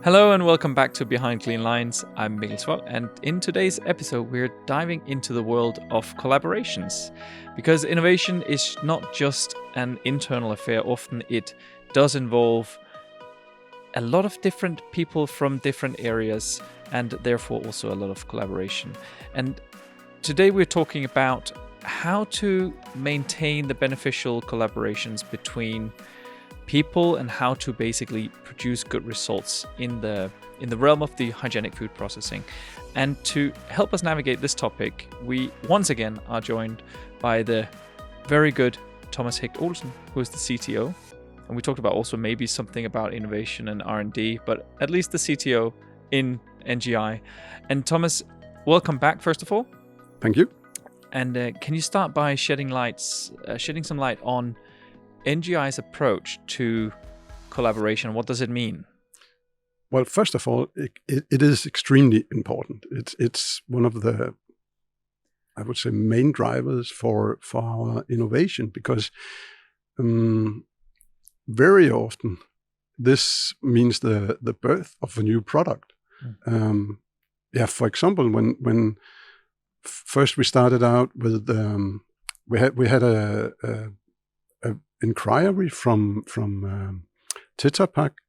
Hello and welcome back to Behind Clean Lines. I'm Mikkel Svold, and in today's episode we're diving into the world of collaborations, because innovation is not just an internal affair. Often it does involve a lot of different people from different areas and therefore also a lot of collaboration. And today we're talking about how to maintain the beneficial collaborations between people and how to basically produce good results in the realm of the hygienic food processing. And to help us navigate this topic, we once again are joined by the very good Tomas Hecht Olsen, who is the CTO. And we talked about also maybe something about innovation and R&D, but at least the CTO in NGI. And Thomas, welcome back, first of all. Thank you. And can you start by shedding some light on NGI's approach to collaboration? What does it mean? Well, first of all, it is extremely important. It's one of the, I would say, main drivers for our innovation, because very often this means the birth of a new product. For example, when first we started out with we had a inquiry from Tetra Pak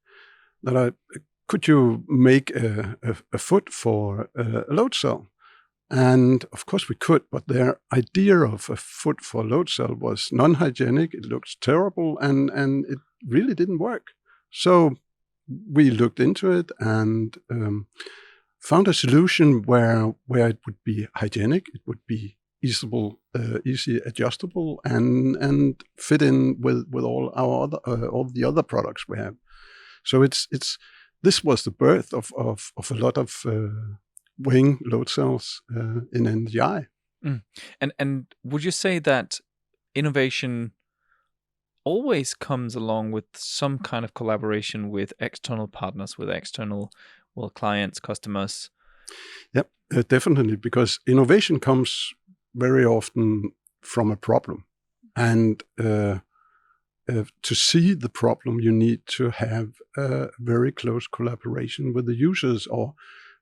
that could you make a foot for a load cell? And of course we could, but their idea of a foot for a load cell was non-hygienic. It looked terrible, and it really didn't work. So we looked into it and found a solution where it would be hygienic, it would be easy adjustable, and fit in with all the other products we have. So this was the birth of a lot of weighing load cells in NGI. And would you say that innovation always comes along with some kind of collaboration with external partners, with external clients, customers? Yep, definitely, because innovation comes very often from a problem. And to see the problem, you need to have a very close collaboration with the users or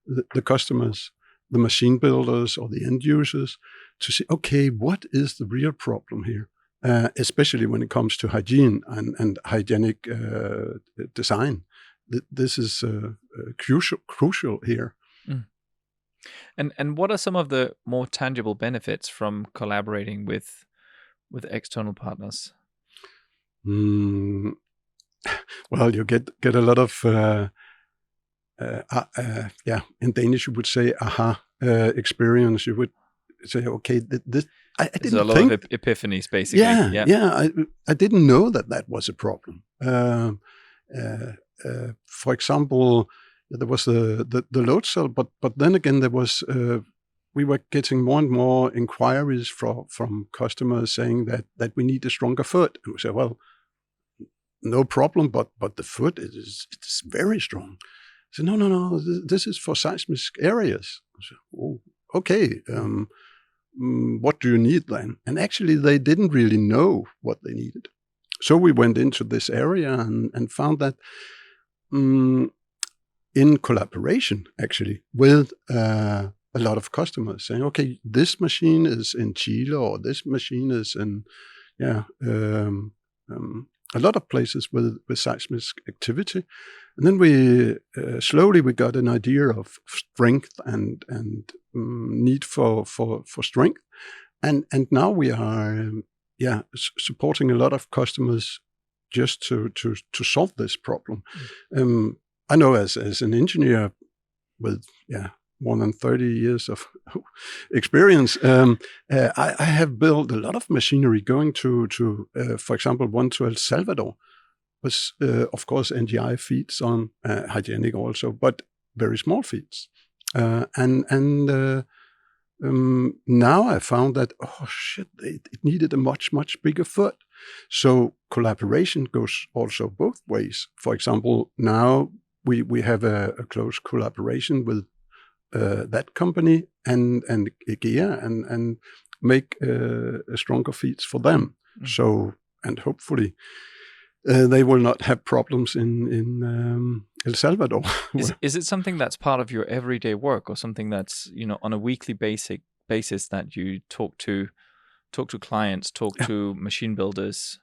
the customers, the machine builders or the end users, to see, okay, what is the real problem here? Especially when it comes to hygiene and hygienic design. This is crucial here. And what are some of the more tangible benefits from collaborating with external partners? Well, you get a lot of in Danish you would say aha experience. You would say, okay, this I didn't a lot think of epiphanies, basically. I didn't know that was a problem. For example, there was the load cell, but then again there was we were getting more and more inquiries from customers saying that we need a stronger foot. And we said, well, no problem, but the foot it's very strong. I said, no, this is for seismic areas. I said, oh, okay. What do you need then? And actually, they didn't really know what they needed. So we went into this area and found that in collaboration, actually, with a lot of customers saying, okay, this machine is in Chile, or this machine is in, a lot of places with seismic activity. And then we slowly got an idea of strength and need for strength. And now we are, supporting a lot of customers just to solve this problem. I know as an engineer with more than 30 years of experience, I have built a lot of machinery going to for example, one to El Salvador. Was of course NGI feeds on hygienic also, but very small feeds. Now I found that, oh shit, it needed a much bigger foot. So collaboration goes also both ways. For example, now we have a close collaboration with that company and IKEA and make stronger feeds for them. So, and hopefully they will not have problems in El Salvador. Is it something that's part of your everyday work, or something that's, on a weekly basis that you talk to clients, talk to machine builders?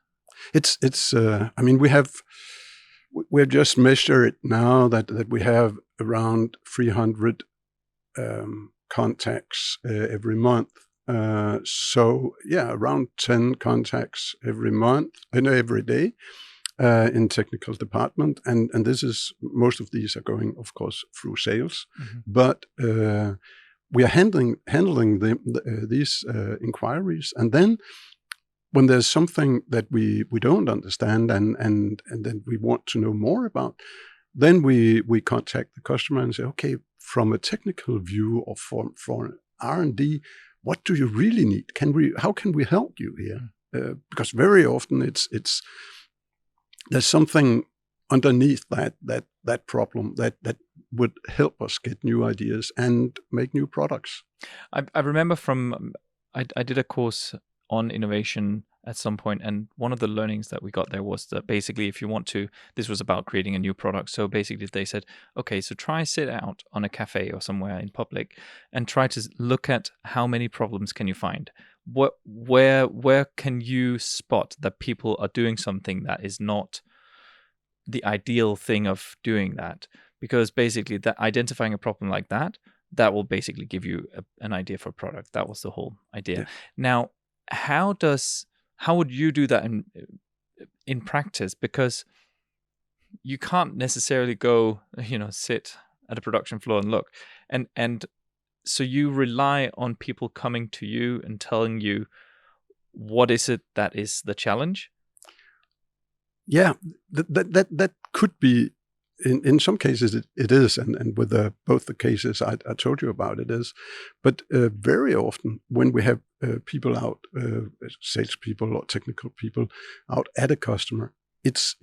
It's I mean, we've just measured it now that we have around 300 contacts every month. So yeah, around 10 contacts every month and every day in technical department, and this is, most of these are going, of course, through sales, but we are handling these inquiries, and then when there's something that we don't understand and then we want to know more about, then we contact the customer and say, okay, from a technical view or for R&D, what do you really need? How can we help you here? Because very often there's something underneath that problem that would help us get new ideas and make new products. I remember I did a course on innovation at some point, and one of the learnings that we got there was that basically, if you want to, this was about creating a new product. So basically they said, okay, so try sit out on a cafe or somewhere in public and try to look at how many problems can you find. Where can you spot that people are doing something that is not the ideal thing of doing that? Because basically that identifying a problem like that will basically give you an idea for a product. That was the whole idea. Yeah. Now, how would you do that in practice? Because you can't necessarily go, sit at a production floor and look. And so you rely on people coming to you and telling you what is it that is the challenge? Yeah, that could be. In some cases it is, and with both the cases I told you about, it is. But very often when we have people out, salespeople or technical people out at a customer, it's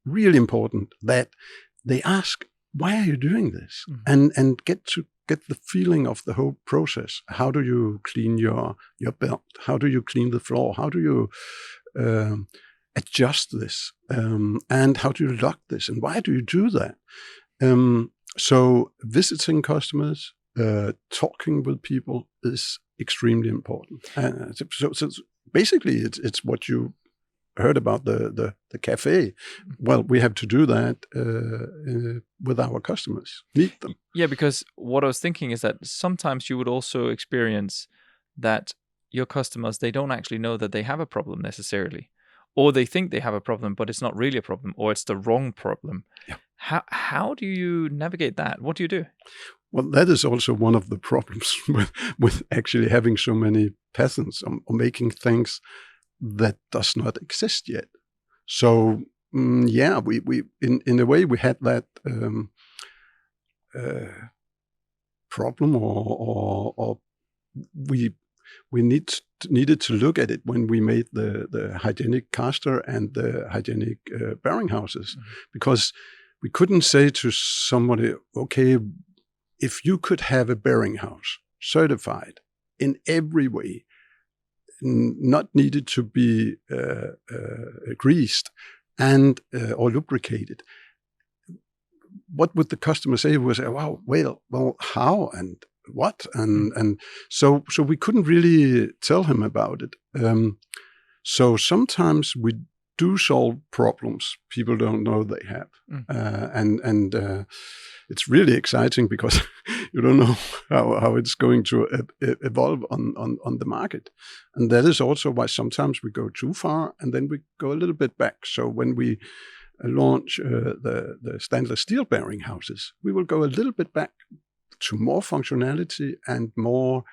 really important that they ask, why are you doing this? And get the feeling of the whole process. How do you clean your belt? How do you clean the floor? How do you adjust this, and how do you lock this, and why do you do that? So visiting customers, talking with people is extremely important. So basically it's what you heard about the cafe. Well, we have to do that with our customers, meet them. Yeah, because what I was thinking is that sometimes you would also experience that your customers, they don't actually know that they have a problem necessarily. Or they think they have a problem, but it's not really a problem, or it's the wrong problem. Yeah. How do you navigate that? What do you do? Well, that is also one of the problems with actually having so many patents or making things that does not exist yet. So yeah, we in a way we had that problem, or we needed to look at it when we made the hygienic caster and the hygienic bearing houses, because we couldn't say to somebody, okay, if you could have a bearing house certified in every way, not needed to be greased and or lubricated, what would the customer say? We would say, wow, well, how and what? And so we couldn't really tell him about it. So sometimes we do solve problems people don't know they have, and it's really exciting because you don't know how it's going to evolve on the market, and that is also why sometimes we go too far and then we go a little bit back. So when we launch the stainless steel bearing houses, we will go a little bit back to more functionality and more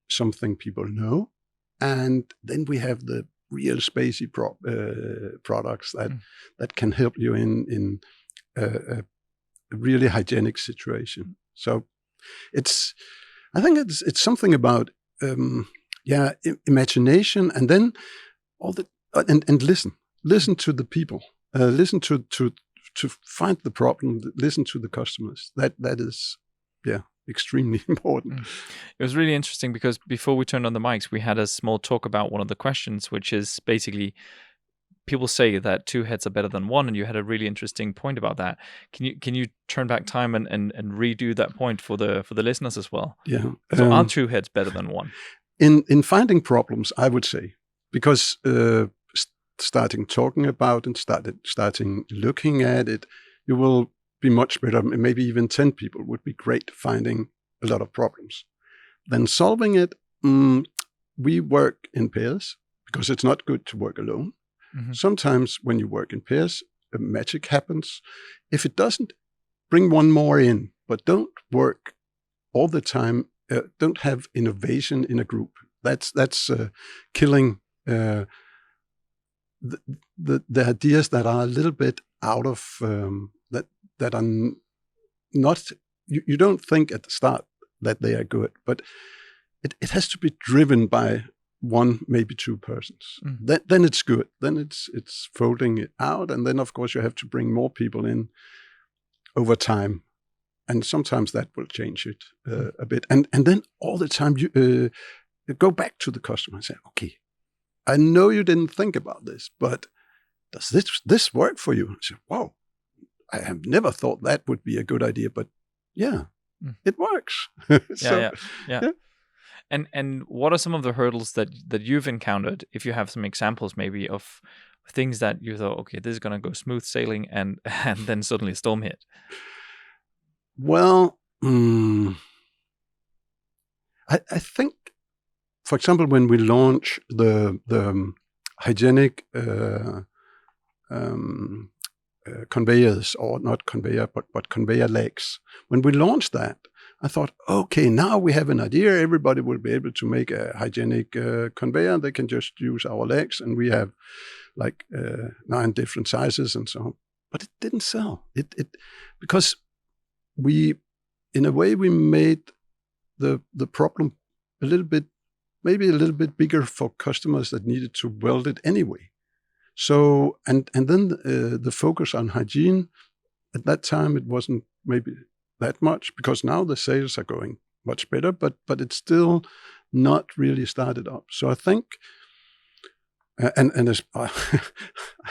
something people know, and then we have the real spacey products that can help you in a really hygienic situation. So I think it's something about imagination, and then all the and listen to the people, listen to find the problem, listen to the customers. That is extremely important. It was really interesting because before we turned on the mics, we had a small talk about one of the questions, which is basically people say that two heads are better than one, and you had a really interesting point about that. Can you turn back time and redo that point for the listeners as well? Yeah. So are two heads better than one? In finding problems, I would say, because starting talking about and starting looking at it, you will be much better. Maybe even 10 people would be great finding a lot of problems. Then solving it, we work in pairs because it's not good to work alone. Mm-hmm. Sometimes when you work in pairs, magic happens. If it doesn't, bring one more in, but don't work all the time. Don't have innovation in a group. That's killing the ideas that are a little bit out of that are not. You don't think at the start that they are good, but it has to be driven by one, maybe two persons. Mm. Then it's good. Then it's folding it out, and then of course you have to bring more people in over time, and sometimes that will change it a bit. And then all the time you go back to the customer and say, okay, I know you didn't think about this, but does this work for you? And say, wow, I have never thought that would be a good idea, but yeah, it works. Yeah. And what are some of the hurdles that you've encountered, if you have some examples maybe of things that you thought, okay, this is going to go smooth sailing, and then suddenly a storm hit? Well, I think, for example, when we launch the hygienic conveyors, or not conveyor, but conveyor legs, when we launched that, I thought, okay, now we have an idea. Everybody will be able to make a hygienic conveyor. They can just use our legs, and we have like 9 different sizes and so on. But it didn't sell. It because we, in a way, we made the problem maybe a little bit bigger for customers that needed to weld it anyway. So and then the focus on hygiene, at that time it wasn't maybe that much, because now the sales are going much better, but it's still not really started up. So I think, and I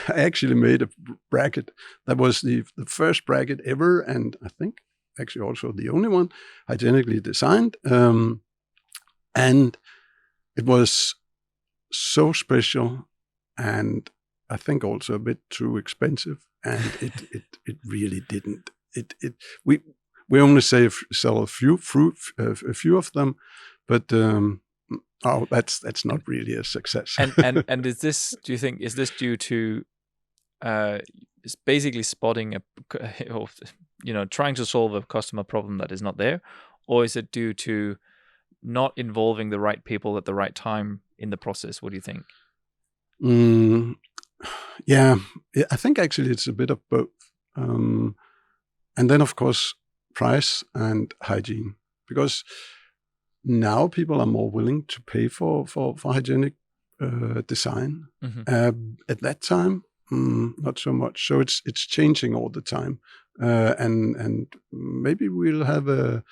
actually made a bracket that was the first bracket ever, and I think actually also the only one hygienically designed, and it was so special, and I think also a bit too expensive, and it really didn't. We only sell a few of them, but that's not really a success. And is this? Do you think is this due to it's basically spotting trying to solve a customer problem that is not there, or is it due to not involving the right people at the right time in the process? What do you think? Yeah, I think actually it's a bit of both. And then, of course, price and hygiene, because now people are more willing to pay for hygienic design. Mm-hmm. At that time, not so much. So it's changing all the time, and maybe we'll have a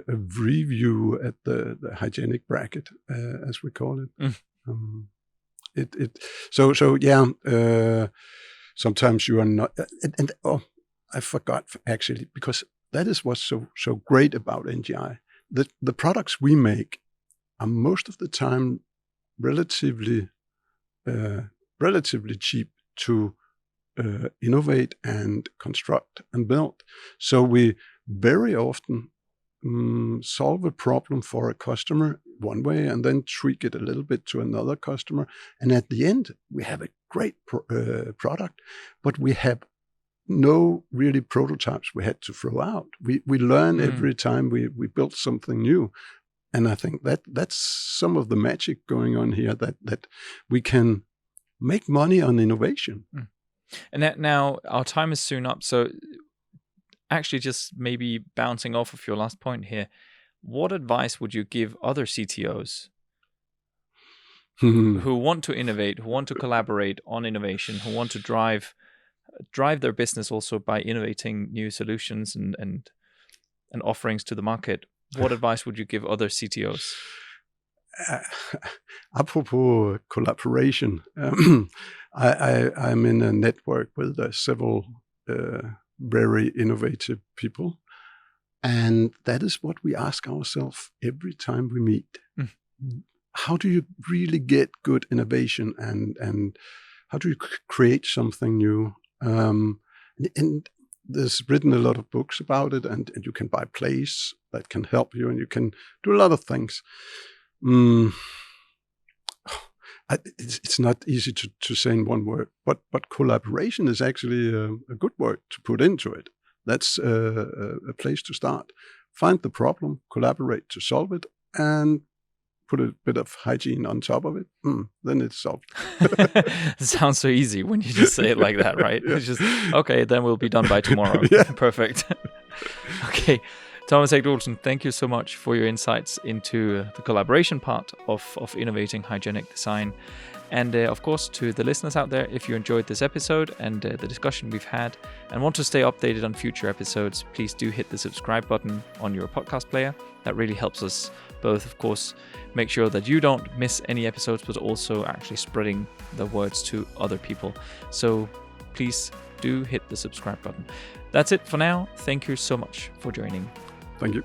review at the hygienic bracket, as we call it. Sometimes you are not, and I forgot actually, because that is what's so great about NGI. The products we make are most of the time relatively cheap to innovate and construct and build. So we very often solve a problem for a customer one way and then tweak it a little bit to another customer. And at the end, we have a great product, but we have no really prototypes we had to throw out. We learn every time we build something new. And I think that's some of the magic going on here, that we can make money on innovation. And that now our time is soon up. So actually, just maybe bouncing off of your last point here, what advice would you give other CTOs who want to innovate, who want to collaborate on innovation, who want to drive their business also by innovating new solutions and offerings to the market? What advice would you give other CTOs? apropos collaboration, I'm in a network with several very innovative people, and that is what we ask ourselves every time we meet. How do you really get good innovation, and how do you create something new? And there's written a lot of books about it, and you can buy plays that can help you, and you can do a lot of things. It's not easy to say in one word, but collaboration is actually a good word to put into it. That's a place to start. Find the problem, collaborate to solve it, and put a bit of hygiene on top of it. Then it's solved. It sounds so easy when you just say it like that, right? Yeah. It's just, okay, then we'll be done by tomorrow. Yeah. Perfect. Okay. Tomas Hecht Olsen, thank you so much for your insights into the collaboration part of innovating hygienic design. And of course, to the listeners out there, if you enjoyed this episode and the discussion we've had and want to stay updated on future episodes, please do hit the subscribe button on your podcast player. That really helps us both, of course, make sure that you don't miss any episodes, but also actually spreading the words to other people. So please do hit the subscribe button. That's it for now. Thank you so much for joining. Thank you.